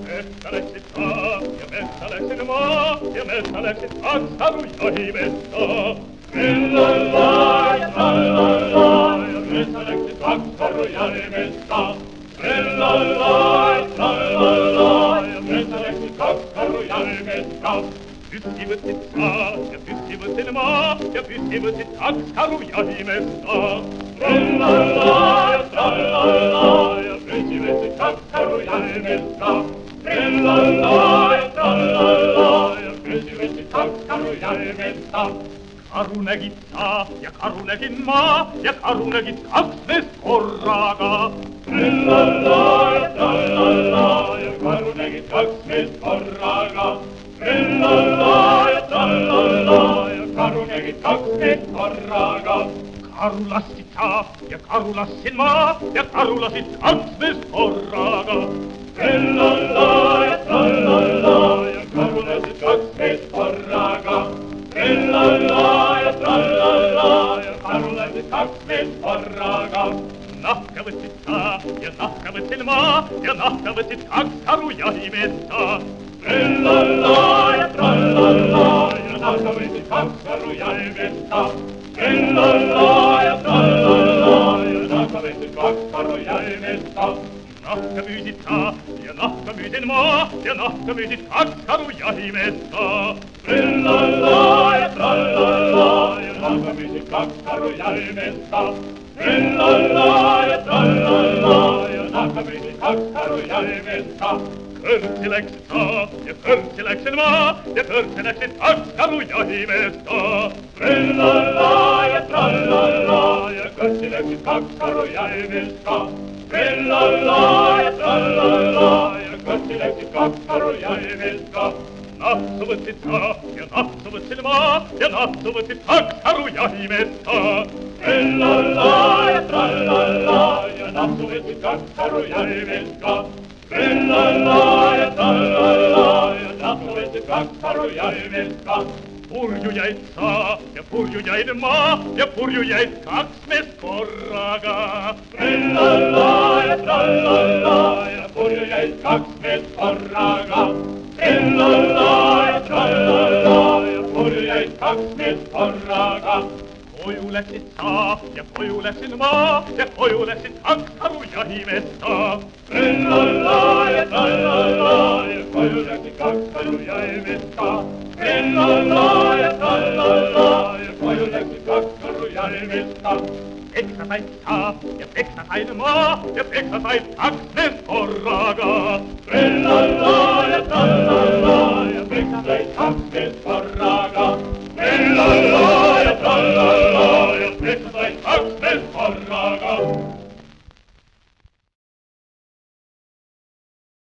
Metsä läksid saa ja metsä läksid maa ja metsä läksid kaks haru jahimetsaa. Trillallaa ja trallallaa ja metsä läksid kaks haru jahimetsaa. Trillallaa ja trallallaa ja metsä läksid kaks haru jahimetsaa. Pyssi võtsid saa ja pyssi võtsid maa ja pyssi võtsid kaks haru jahimetsaa. Trillallaa ja trallallaa ja pyssi võtsid kaks haru jahimetsaa. Trillallaa ja trallallaa ja pyssi võtsid kaks haru jahimetsaa. Karu nägid saa ja karu nägin maa ja karu nägid kaks meest korraga. Trillallaa ja trallallaa ja karu nägid kaks meest korraga. Trillallaa ja trallallaa ja karu nägid kaks meest korraga. Karu lasid saa ja karu lasid maa ja karu lasid kaks meest korraga. Trillallaa ja trallallaa ja karu lasid kaks meest korraga. Trillallaa ja trallallaa ja karu lasid kaks meest korraga. Nahka võtsid saa ja nahka võtsid maa ja nahka võtsid kaks haru jahimetsaa. Trillallaa ja trallallaa ja nahka võtsid kaks haru jahimetsaa. Trillallaa ja trallallaa ja nahka võtsid kaks haru jahimetsaa. Nahka müüsid saa ja nahka müüsid maa ja nahka müüsid kaks haru jahimetsaa. Trillallaa ja trallallaa ja nahka müüsid kaks haru jahimetsaa. Trillallaa ja trallallaa ja nahka müüsid kaks haru jahimetsaa. Kõrtsi läksid saa ja kõrtsi läksid maa ja kõrtsi läksid kaks haru jahimetsaa. Trillallaa ja trallallaa ja kõrtsi läksid kaks haru jahimetsaa. Trillallaa ja trallallaa ja kõrtsi läksid kaks haru jahimetsaa. Nahku võtsid saa ja nahku võtsid maa ja nahku võtsid kaks haru jahimetsaa. Trillallaa ja trallallaa ja nahku võtsid kaks haru jahimetsaa. Trillallaa ja trallallaa ja nahku võtsid kaks haru jahimetsaa. Purju jäid saa ja purju jäid maa ja purju jäid kaks meest korraga. Trillallaa ja trallallaa ja purju jäid kaks meest korraga. Trillallaa ja trallallaa ja purju jäid kaks meest korraga. Koju läksid saa ja koju läksid maa ja koju läksid kaks haru jahimetsaa. Trillallaa ja trallallaa ja koju läksid kaks haru jahimetsaa. Trillallaa ja trallallaa ja koju läksid kaks haru jahimetsaa. Peksa said saa ja peksa said maa ja peksa said kaks meest korraga. Trillallaa ja trallallaa ja peksa said kaks meest korraga.